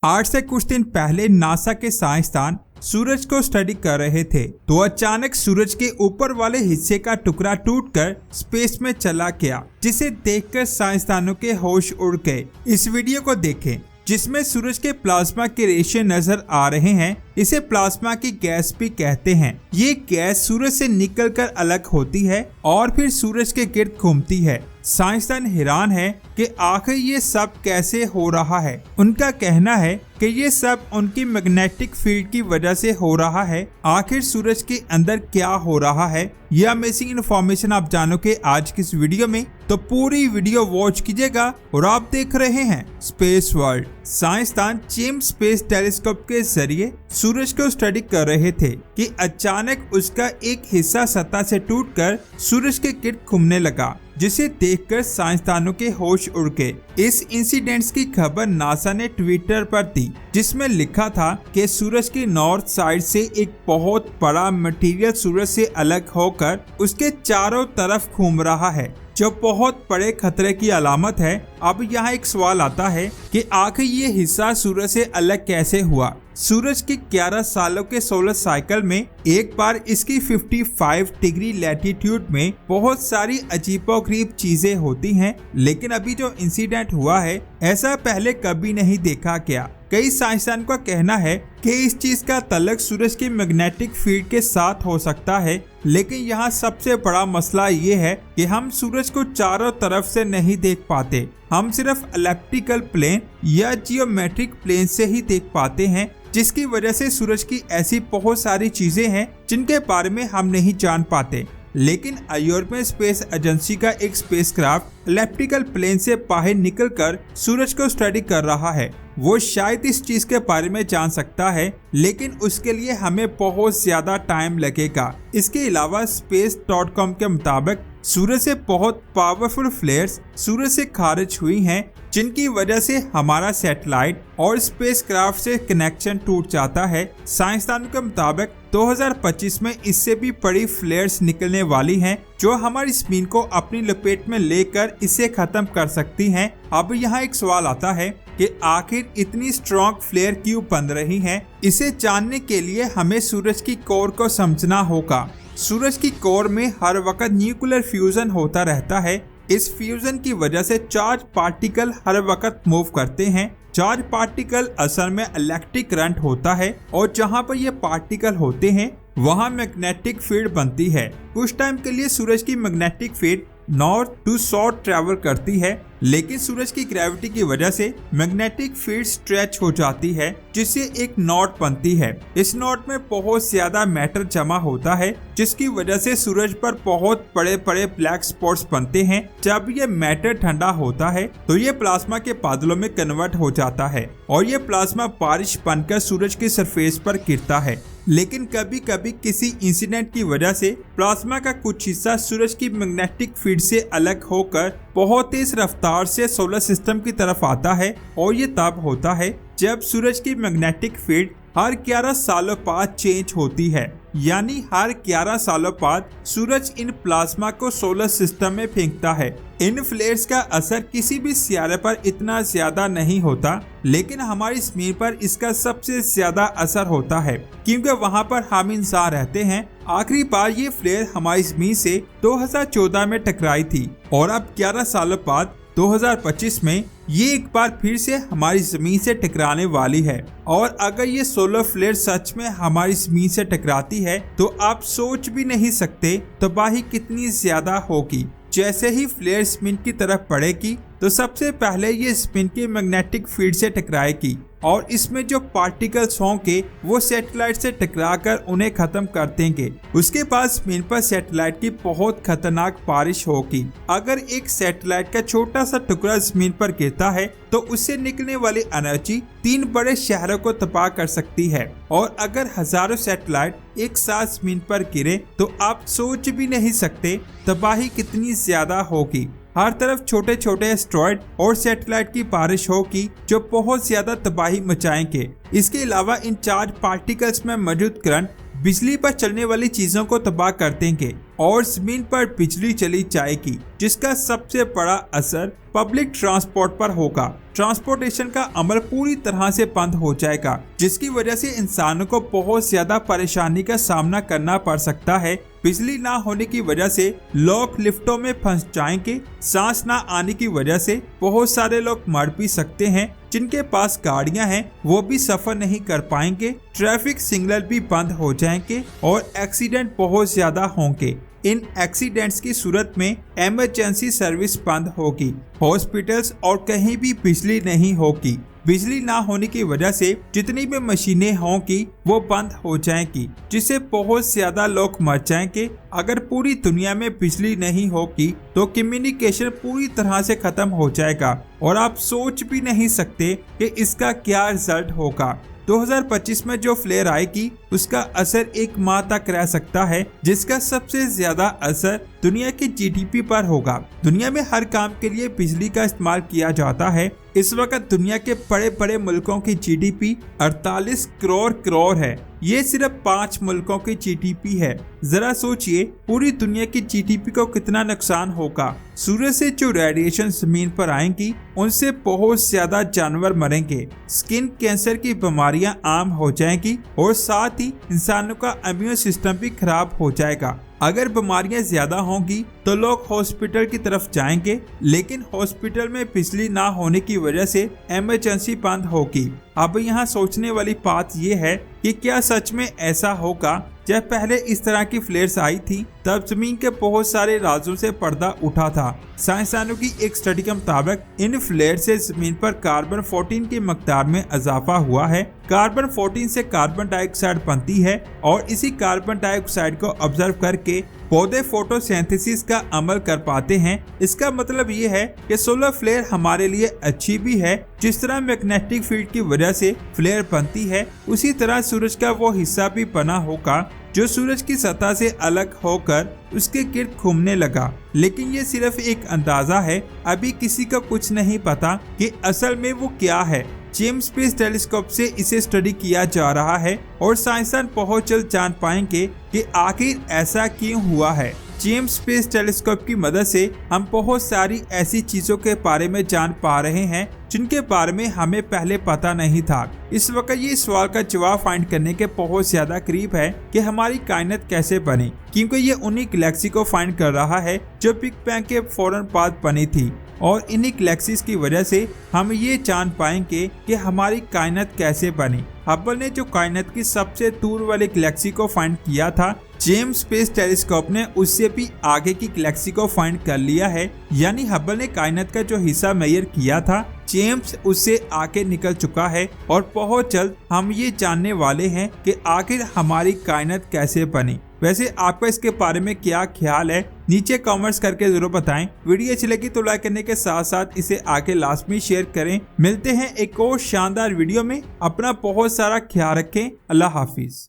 आज से कुछ दिन पहले नासा के साइंसदान सूरज को स्टडी कर रहे थे तो अचानक सूरज के ऊपर वाले हिस्से का टुकड़ा टूटकर स्पेस में चला गया, जिसे देखकर साइंसदानों के होश उड़ गए। इस वीडियो को देखें जिसमें सूरज के प्लाज्मा के रेशे नजर आ रहे हैं। इसे प्लाज्मा की गैस भी कहते हैं। ये गैस सूरज से निकलकर अलग होती है और फिर सूरज के गिर्द घूमती है। साइंसदान हैरान है कि आखिर ये सब कैसे हो रहा है। उनका कहना है कि ये सब उनकी मैग्नेटिक फील्ड की वजह से हो रहा है। आखिर सूरज के अंदर क्या हो रहा है, ये अमेजिंग इन्फॉर्मेशन आप जानोगे आज की इस वीडियो में, तो पूरी वीडियो वॉच कीजिएगा। और आप देख रहे हैं स्पेस वर्ल्ड। साइंसदान जेम्स स्पेस टेलीस्कोप के जरिए सूरज को स्टडी कर रहे थे कि अचानक उसका एक हिस्सा सतह से टूटकर सूरज के गिर्द घूमने लगा, जिसे देखकर साइंसदानों के होश उड़ गए। इस इंसिडेंट्स की खबर नासा ने ट्विटर पर दी, जिसमें लिखा था कि सूरज की नॉर्थ साइड से एक बहुत बड़ा मटेरियल सूरज से अलग होकर उसके चारों तरफ घूम रहा है, जो बहुत बड़े खतरे की अलामत है। अब यहाँ एक सवाल आता है कि आखिर ये हिस्सा सूरज से अलग कैसे हुआ। सूरज के 11 सालों के सोलर साइकिल में एक बार इसकी 55 डिग्री लैटिट्यूड में बहुत सारी अजीबोगरीब चीजें होती हैं, लेकिन अभी जो इंसिडेंट हुआ है ऐसा पहले कभी नहीं देखा गया। कई साइंसदान का कहना है कि इस चीज का तल्लुक सूरज की मैग्नेटिक फील्ड के साथ हो सकता है, लेकिन यहाँ सबसे बड़ा मसला ये है कि हम सूरज को चारों तरफ से नहीं देख पाते। हम सिर्फ एलिप्टिकल प्लेन या जियोमेट्रिक प्लेन से ही देख पाते हैं, जिसकी वजह से सूरज की ऐसी बहुत सारी चीजें हैं जिनके बारे में हम नहीं जान पाते। लेकिन यूरोपियन स्पेस एजेंसी का एक स्पेसक्राफ्ट एलिप्टिकल प्लेन से बाहर निकलकर सूरज को स्टडी कर रहा है। वो शायद इस चीज के बारे में जान सकता है, लेकिन उसके लिए हमें बहुत ज्यादा टाइम लगेगा। इसके अलावा space.com के मुताबिक सूरज से बहुत पावरफुल फ्लेयर्स सूरज से खारिज हुई हैं, जिनकी वजह से हमारा सैटेलाइट और स्पेसक्राफ्ट से कनेक्शन टूट जाता है। साइंसदानों के मुताबिक 2025 में इससे भी बड़ी फ्लेयर्स निकलने वाली हैं, जो हमारी जमीन को अपनी लपेट में लेकर इसे खत्म कर सकती हैं। अब यहाँ एक सवाल आता है कि आखिर इतनी स्ट्रॉन्ग फ्लेयर क्यों बन रही हैं? इसे जानने के लिए हमें सूरज की कोर को समझना होगा। सूरज की कोर में हर वक्त न्यूक्लियर फ्यूजन होता रहता है। इस फ्यूजन की वजह से चार्ज पार्टिकल हर वक्त मूव करते हैं। चार्ज पार्टिकल असल में इलेक्ट्रिक करंट होता है, और जहां पर ये पार्टिकल होते हैं वहां मैग्नेटिक फील्ड बनती है। कुछ टाइम के लिए सूरज की magnetic field north to south travel करती है, लेकिन सूरज की ग्रेविटी की वजह से मैग्नेटिक फील्ड स्ट्रेच हो जाती है, जिससे एक नॉट बनती है। इस नॉट में बहुत ज्यादा मैटर जमा होता है, जिसकी वजह से सूरज पर बहुत बड़े बड़े ब्लैक स्पॉट्स बनते हैं। जब ये मैटर ठंडा होता है तो ये प्लाज्मा के बादलों में कन्वर्ट हो जाता है, और ये प्लाज्मा बारिश बनकर सूरज की सरफेस पर गिरता है। लेकिन कभी कभी किसी इंसिडेंट की वजह से प्लाज्मा का कुछ हिस्सा सूरज की मैग्नेटिक फील्ड से अलग होकर बहुत तेज रफ्तार से सोलर सिस्टम की तरफ आता है, और ये तब होता है जब सूरज की मैग्नेटिक फील्ड हर 11 सालों बाद चेंज होती है। यानी हर 11 सालों बाद सूरज इन प्लाज्मा को सोलर सिस्टम में फेंकता है। इन फ्लेयर्स का असर किसी भी सितारे पर इतना ज्यादा नहीं होता, लेकिन हमारी जमीन पर इसका सबसे ज्यादा असर होता है, क्योंकि वहां पर हम इंसान रहते हैं। आखिरी बार ये फ्लेयर हमारी जमीन से 2014 में टकराई थी, और अब 11 सालों बाद 2025 में ये एक बार फिर से हमारी जमीन से टकराने वाली है। और अगर ये सोलर फ्लेयर सच में हमारी जमीन से टकराती है तो आप सोच भी नहीं सकते तबाही कितनी ज्यादा होगी। जैसे ही फ्लेयर जमीन की तरफ पड़ेगी तो सबसे पहले ये जमीन की मैग्नेटिक फील्ड से टकराएगी, और इसमें जो पार्टिकल्स होंगे वो सैटेलाइट से टकराकर उन्हें खत्म कर देंगे। उसके बाद जमीन पर सैटेलाइट की बहुत खतरनाक बारिश होगी। अगर एक सैटेलाइट का छोटा सा टुकड़ा जमीन पर गिरता है तो उससे निकलने वाली एनर्जी 3 बड़े शहरों को तबाह कर सकती है, और अगर हजारों सैटेलाइट एक साथ जमीन पर गिरे तो आप सोच भी नहीं सकते तबाही कितनी ज्यादा होगी। हर तरफ छोटे छोटे एस्ट्रॉयड और सैटेलाइट की बारिश होगी, जो बहुत ज्यादा तबाही मचाएंगे। इसके अलावा इन चार्ज पार्टिकल्स में मौजूद करंट बिजली पर चलने वाली चीजों को तबाह कर देंगे और जमीन पर बिजली चली जाएगी, जिसका सबसे बड़ा असर पब्लिक ट्रांसपोर्ट पर होगा। ट्रांसपोर्टेशन का अमल पूरी तरह से बंद हो जाएगा, जिसकी वजह से इंसानों को बहुत ज्यादा परेशानी का सामना करना पड़ सकता है। बिजली ना होने की वजह से लोग लिफ्टों में फंस जाएंगे। सांस ना आने की वजह से बहुत सारे लोग मर भी सकते हैं। जिनके पास गाड़ियां हैं वो भी सफर नहीं कर पाएंगे। ट्रैफिक सिग्नल भी बंद हो जाएंगे और एक्सीडेंट बहुत ज्यादा होंगे। इन एक्सीडेंट्स की सूरत में इमरजेंसी सर्विस बंद होगी। हॉस्पिटल्स और कहीं भी बिजली नहीं होगी। बिजली ना होने की वजह से जितनी भी मशीनें होंगी वो बंद हो जाएंगी, जिससे बहुत ज्यादा लोग मर जाएंगे। अगर पूरी दुनिया में बिजली नहीं होगी तो कम्युनिकेशन पूरी तरह से खत्म हो जाएगा और आप सोच भी नहीं सकते कि इसका क्या रिजल्ट होगा। 2025 में जो फ्लेयर आएगी उसका असर 1 माह तक रह सकता है, जिसका सबसे ज्यादा असर दुनिया की जीडीपी पर होगा। दुनिया में हर काम के लिए बिजली का इस्तेमाल किया जाता है। इस वक्त दुनिया के बड़े बड़े मुल्कों की जीडीपी 48 करोड़ है। ये सिर्फ 5 मुल्कों की जीडीपी है। जरा सोचिए पूरी दुनिया की जीडीपी को कितना नुकसान होगा। सूरज से जो रेडिएशन जमीन पर आएंगी उनसे बहुत ज्यादा जानवर मरेंगे। स्किन कैंसर की बीमारियां आम हो जाएंगी और साथ ही इंसानों का इम्यून सिस्टम भी खराब हो जाएगा। अगर बीमारियां ज्यादा होंगी तो लोग हॉस्पिटल की तरफ जाएंगे, लेकिन हॉस्पिटल में बिजली ना होने की वजह से इमरजेंसी बंद होगी। अब यहाँ सोचने वाली बात यह है कि क्या सच में ऐसा होगा? जब पहले इस तरह की फ्लेयर्स आई थी तब जमीन के बहुत सारे राजों से पर्दा उठा था। साइंसदानों की एक स्टडी के मुताबिक इन फ्लेयर से जमीन पर कार्बन 14 की मकदार में इजाफा हुआ है। कार्बन 14 से कार्बन डाइऑक्साइड बनती है और इसी कार्बन डाइऑक्साइड को ऑब्जर्व करके पौधे फोटोसिंथेसिस का अमल कर पाते हैं। इसका मतलब ये है कि सोलर फ्लेयर हमारे लिए अच्छी भी है। जिस तरह मैग्नेटिक फील्ड की वजह से फ्लेयर बनती है, उसी तरह सूरज का वो हिस्सा भी बना होगा जो सूरज की सतह से अलग होकर उसके गिर्द घूमने लगा। लेकिन ये सिर्फ एक अंदाजा है। अभी किसी को कुछ नहीं पता कि असल में वो क्या है। जेम्स स्पेस टेलीस्कोप से इसे स्टडी किया जा रहा है और साइंसदान बहुत जल्द जान पाएंगे कि आखिर ऐसा क्यों हुआ है। जेम्स स्पेस टेलीस्कोप की मदद से हम बहुत सारी ऐसी चीजों के बारे में जान पा रहे हैं जिनके बारे में हमें पहले पता नहीं था। इस वक्त ये सवाल का जवाब फाइंड करने के बहुत ज्यादा करीब है कि हमारी कायनात कैसे बनी, क्योंकि ये उन्हीं गैलेक्सी को फाइंड कर रहा है जो बिग बैंग के फौरन बाद बनी थी। और इन्हीं गैलेक्सीज की वजह से हम ये जान पाएंगे कि हमारी कायनात कैसे बनी। हब्बल ने जो कायनात की सबसे दूर वाली गैलेक्सी को फाइंड किया था, जेम्स स्पेस टेलीस्कोप ने उससे भी आगे की गैलेक्सी को फाइंड कर लिया है। यानी हब्बल ने कायनात का जो हिस्सा मेजर किया था, जेम्स उससे आगे निकल चुका है और बहुत जल्द हम ये जानने वाले हैं कि आखिर हमारी कायनात कैसे बनी। वैसे आपका इसके बारे में क्या ख्याल है, नीचे कमेंट्स करके जरूर बताएं। वीडियो अच्छी लगी तो लाइक करने के साथ साथ इसे आगे लाजमी शेयर करें। मिलते हैं एक और शानदार वीडियो में। अपना बहुत सारा ख्याल रखें। अल्लाह हाफिज।